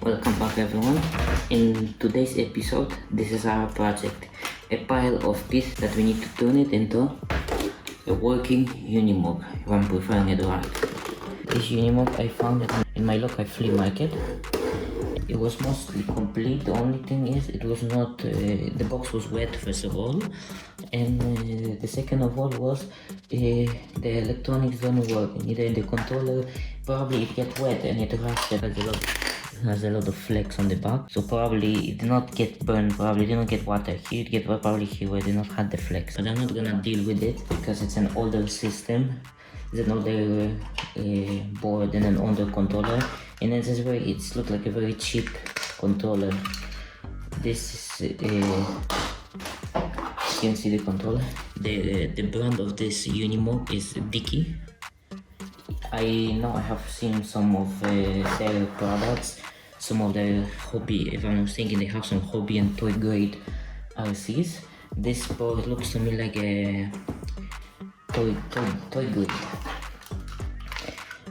Welcome back everyone. In today's episode, this is our project. A pile of pieces that we need to turn it into a working Unimog, if I'm preferring it right. This Unimog, I found it in my local Flea Market. It was mostly complete. The only thing is it was not, the box was wet first of all, and the second of all was the electronics don't work. Either the controller, probably it gets wet and it has a lot of flecks on the back, so probably it did not get burned, probably did not get water here, it get probably here where it did not have the flecks. But I'm not gonna deal with it because it's an older system. It's an older board and an older controller, and it's very, it's looked like a very cheap controller. This is you can see the controller. The brand of this Unimog is Dicky. I know I have seen some of their products, some of their hobby, if I'm not thinking, they have some hobby and toy grade RCs. This board looks to me like a toy grade.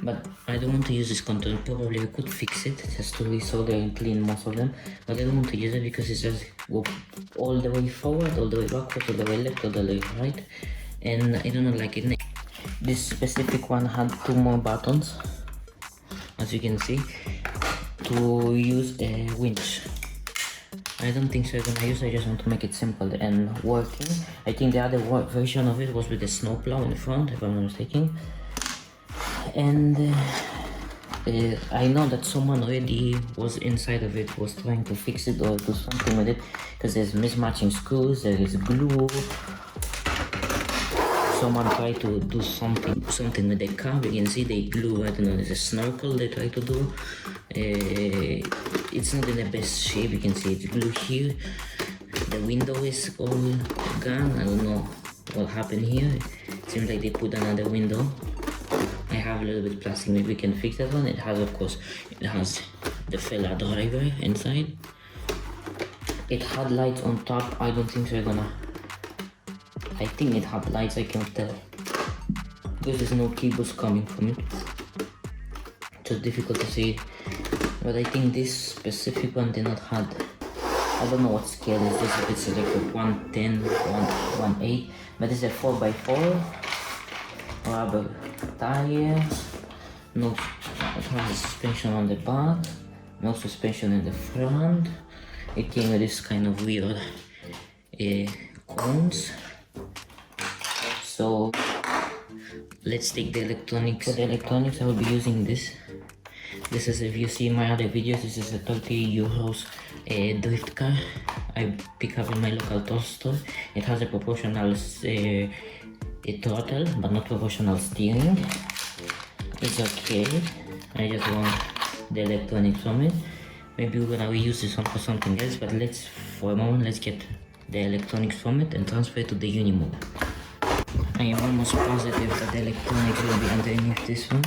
But I don't want to use this controller. Probably I could fix it just to resolder and clean most of them, but I don't want to use it because it just go all the way forward, all the way backwards, all the way left, all the way right, and I don't like it. This specific one had two more buttons, as you can see, to use a winch. I don't think so I'm gonna use it, I just want to make it simple and working. I think the other version of it was with the snowplow in the front, if I'm not mistaken. And I know that someone already was inside of it, was trying to fix it or do something with it, because there's mismatching screws, there is glue. Someone tried to do something with the car. You can see they glue, I don't know, there's a snorkel they try to do. It's not in the best shape. You can see it's glue here. The window is all gone. I don't know what happened here. It seems like they put another window. I have a little bit of plastic, maybe we can fix that one. It has, of course, it has the fella driver inside. It had lights on top. I don't think so we're gonna, I think it had lights, I can't tell, because there's no cables coming from it, so it's difficult to see. But I think this specific one did not have, I don't know what scale is this, if it's like a 110, 118, but it's a 4x4, rubber tires, no, it has a suspension on the back, no suspension in the front. It came with this kind of weird cones. So let's take the electronics. For the electronics, I will be using this. This is, if you see my other videos, this is a 30 euros drift car I pick up in my local toy store. It has a proportional throttle, but not proportional steering. It's okay. I just want the electronics from it. Maybe we're gonna reuse this one for something else, but let's, for a moment, let's get the electronics from it and transfer it to the Unimog. I am almost positive that the electronics will be underneath this one.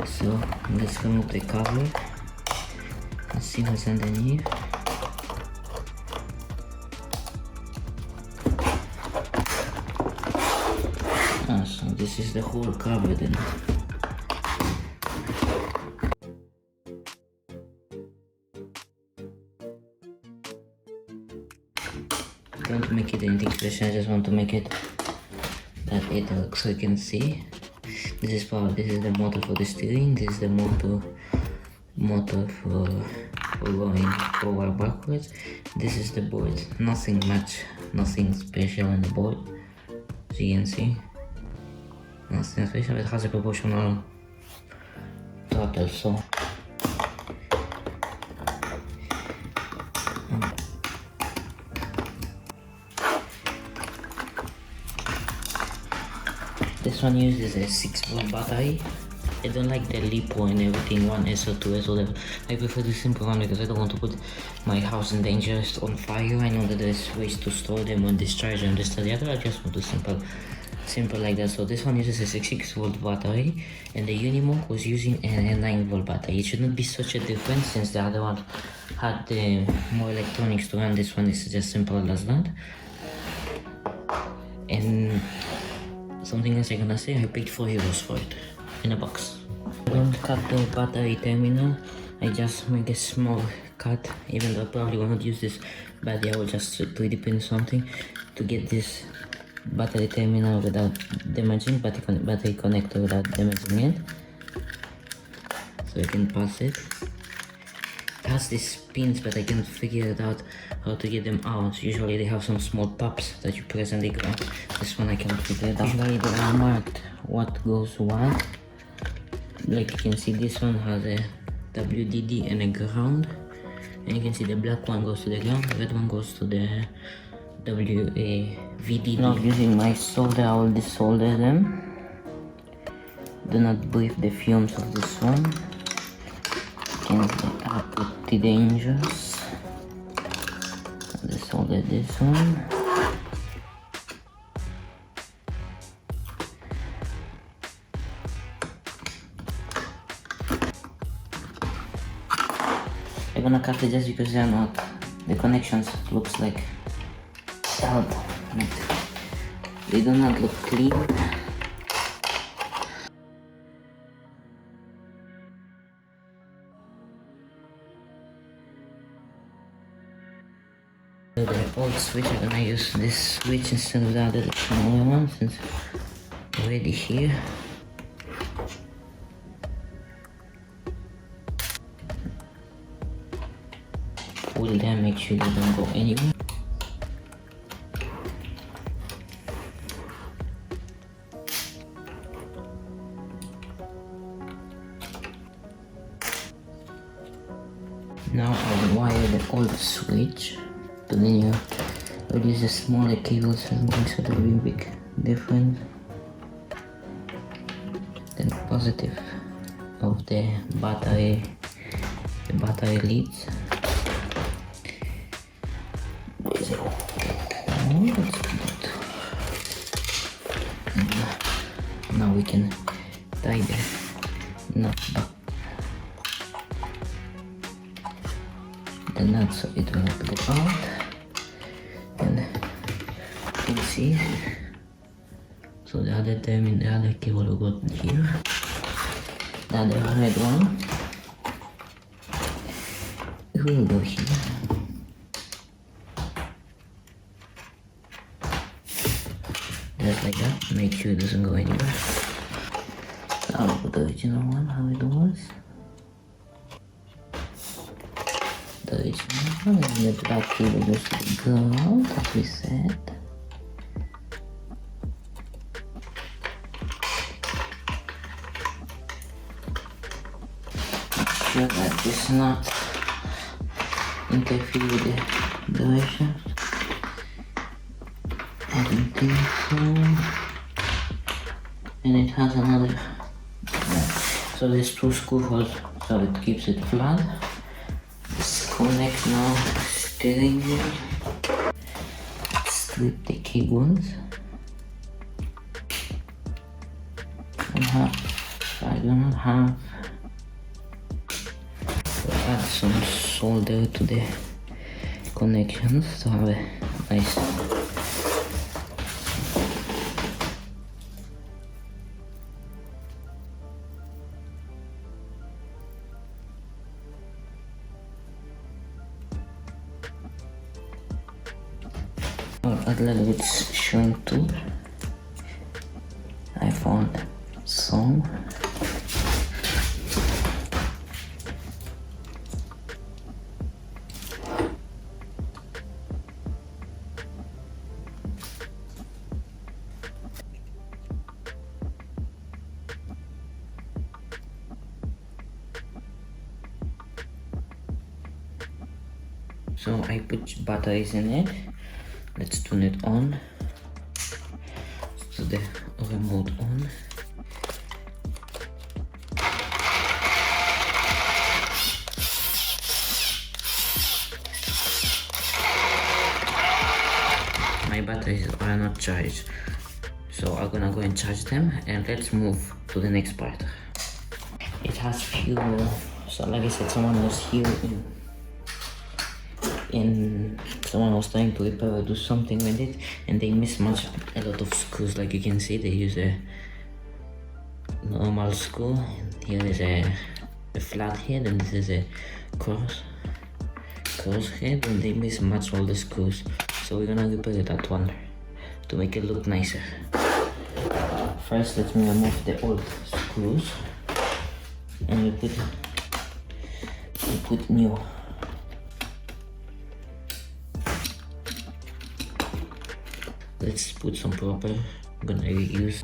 So let's remove the cover. Let's see what's underneath. So this is the whole cover then. I don't make it anything special, I just want to make it that it looks, so you can see. This is the motor for the steering, this is the motor for going forward, backwards. This is the board, nothing much, nothing special in the board, as you can see. Nothing special, it has a proportional throttle, so this one uses a 6-volt battery. I don't like the LiPo and everything, 1S or 2S or whatever. I prefer the simple one because I don't want to put my house in danger, on fire. I know that there's ways to store them or discharge them, this or the other. I just want to simple like that. So this one uses a 6-volt battery, and the Unimog was using a 9-volt battery. It should not be such a difference since the other one had more electronics to run. This one is just simple as that. And something else I'm gonna say, I paid 4 euros for it in a box. I don't cut the battery terminal, I just make a small cut, even though I probably will not use this battery. I will just 3D print something to get this battery terminal without damaging, battery connector without damaging it. So I can pass it. It has these pins, but I can't figure it out how to get them out. Usually they have some small tabs that you press and they go out. This one I can't figure it out. Usually they are marked what goes what. Like you can see, this one has a WDD and a ground. And you can see the black one goes to the ground, the red one goes to the VDD. Now using my solder, I will desolder them. Do not breathe the fumes of this one. Can are pretty dangerous. Desolder this one. I'm gonna cut it just because they are not, the connections looks like held. They do not look clean. The old switch, I'm gonna use this switch instead of the other smaller one since it's already here. Pull them, make sure they don't go anywhere. Now I'll wire the old switch to the new. I'll use the smaller cables so there will be a big difference. Then positive of the battery leads. Oh, that's good. Now we can tie the nut back. The nut so it will not go out. And you can see, so the other cable will go here. The other red one will go here. Just like that, make sure it doesn't go anywhere. Now I'll put the original one, how it was. The original one, and the black cable goes to the ground, as we said. Make sure that this not interfere with the direction. I don't think so. And it has another, so there's two screw holes, so it keeps it flat. Disconnect now steering wheel. Strip the cables. I do not have. So add some solder to the connections to have a nice. A little bit shrink tool. I found some. So I put batteries in it. Let's turn it on. So the remote on. My batteries are not charged, so I'm gonna go and charge them, and let's move to the next part. It has fuel, so like I said, someone was here and someone was trying to repair or do something with it, and they mismatched a lot of screws. Like you can see, they use a normal screw. Here is a a flat head, and this is a cross head, and they mismatch all the screws. So we're gonna repair that one to make it look nicer. First, let me remove the old screws, and we put new. Let's put some proper. I'm gonna reuse.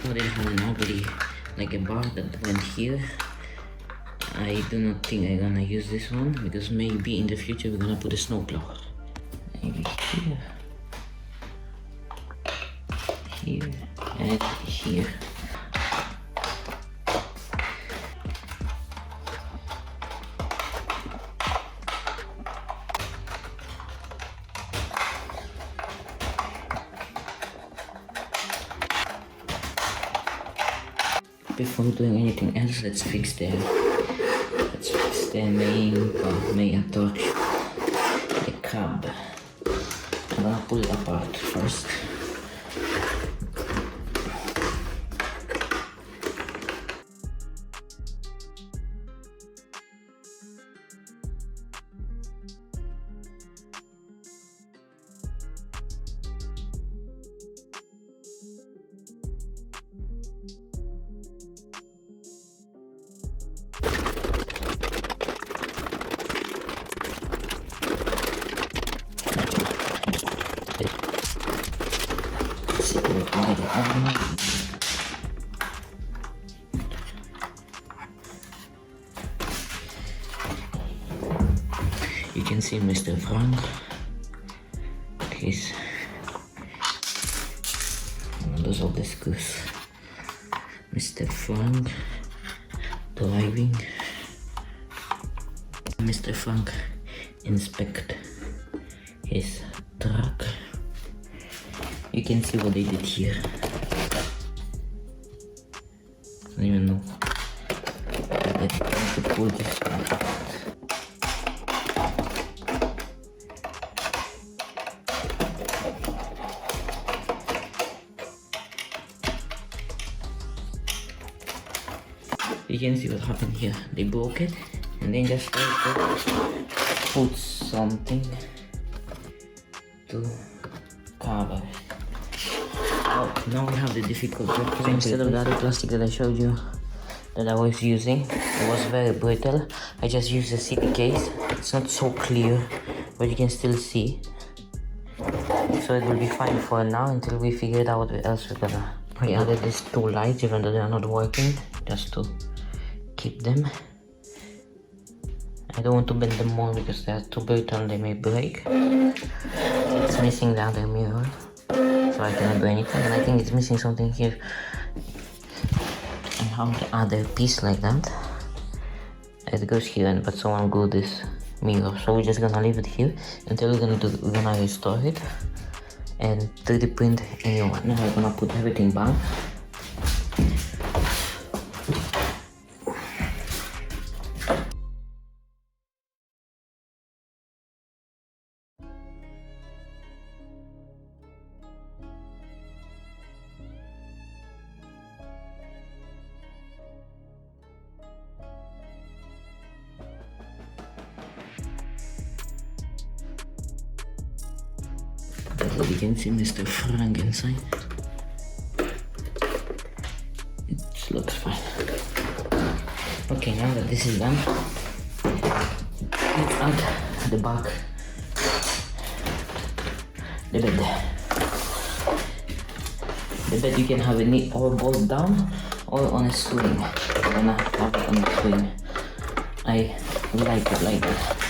Oh, they have nobody like a bar that went here. I do not think I'm gonna use this one because maybe in the future we're gonna put a snowplow. Maybe here, and here. Before doing anything else, let's fix the main torch, the cab. I'm gonna pull it apart first. You can see Mr. Frank. He's those are the screws. Mr. Frank driving. Mr. Frank inspect his truck. You can see what they did here. I don't even know. They're trying to pull this apart. You can see what happened here. They broke it and then just tried to put something to cover. Oh, now we have the difficult job. So instead of the other plastic that I showed you that I was using, it was very brittle. I just used a CD case. It's not so clear, but you can still see. So it will be fine for now until we figure out what else we're gonna. I added these two lights even though they are not working, just to keep them. I don't want to bend them more because they are too brittle and they may break. It's missing the other mirror, so I cannot do anything, and I think it's missing something here. I have the other piece like that. It goes here, but someone glued this mirror, so we're just gonna leave it here until we're gonna restore it and 3D print a new one. Now we're gonna put everything back. You can see Mr. Frank inside. It looks fine. Okay, now that this is done, let's add the back, the bed. The bed you can have it or bolt down or on a swing. I'm gonna have it on a swing. I like it like that.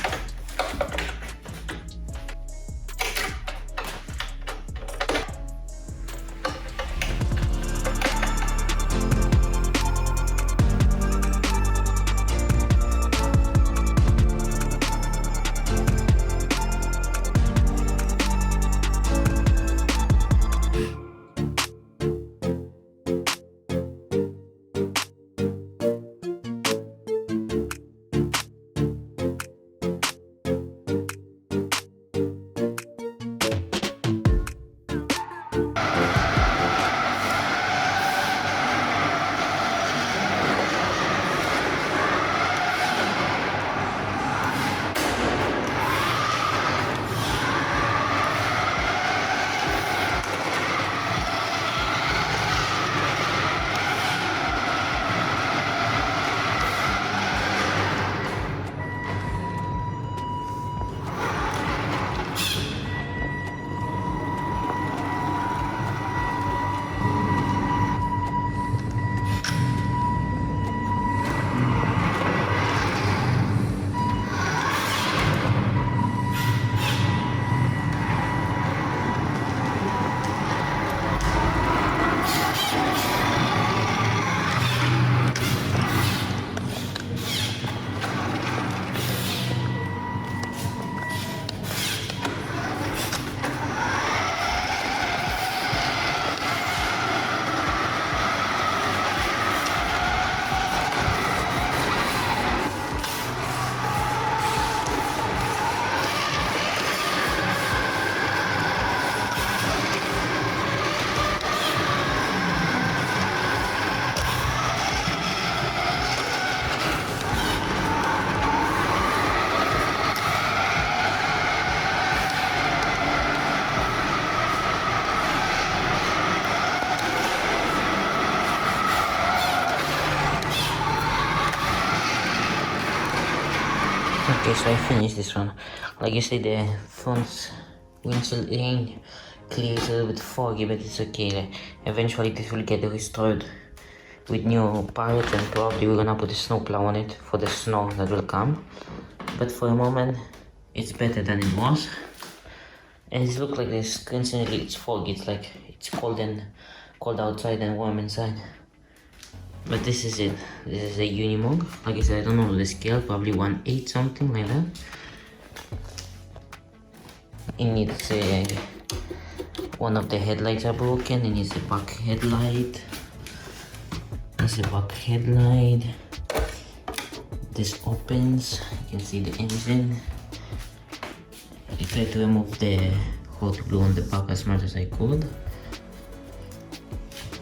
Okay, so I finished this one. Like you see, the front windshield ain't clear, it's a little bit foggy, but it's okay. Like, eventually this will get restored with new parts, and probably we're gonna put a snowplow on it for the snow that will come. But for a moment, it's better than it was. And it looks like this, coincidentally it's foggy, it's like it's cold outside and warm inside. But this is it. This is a Unimog. Like I said, I don't know the scale, probably 1/8 something like that. It needs one of the headlights are broken. It needs a back headlight. That's the back headlight. This opens. You can see the engine. I tried to remove the hot glue on the back as much as I could.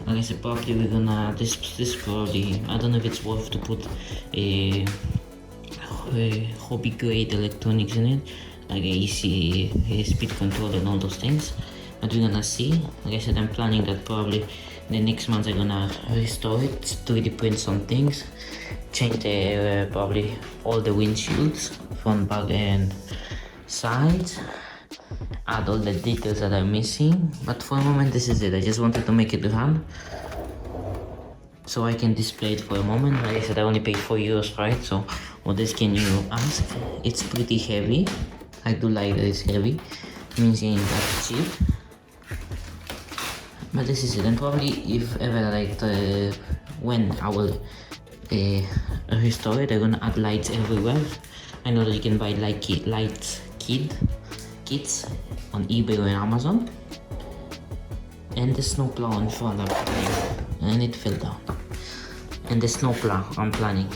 Like I said, probably we're gonna this probably, I don't know if it's worth to put a hobby grade electronics in it, like AC, speed control and all those things, but we're gonna see. Like I said, I'm planning that probably the next month I'm gonna restore it, 3D print some things, change the probably all the windshields, front, back and sides, add all the details that are missing. But for a moment this is it. I just wanted to make it run so I can display it for a moment. Like I said, I only paid €4 for it, so what else can you ask? It's pretty heavy. I do like that it's heavy, it means it ain't that cheap. But this is it, and probably if ever like when I will restore it, I'm gonna add lights everywhere. I know that you can buy lights kits on eBay or Amazon. And the snowplow in front I'm planning, and it fell down. And the snowplow I'm planning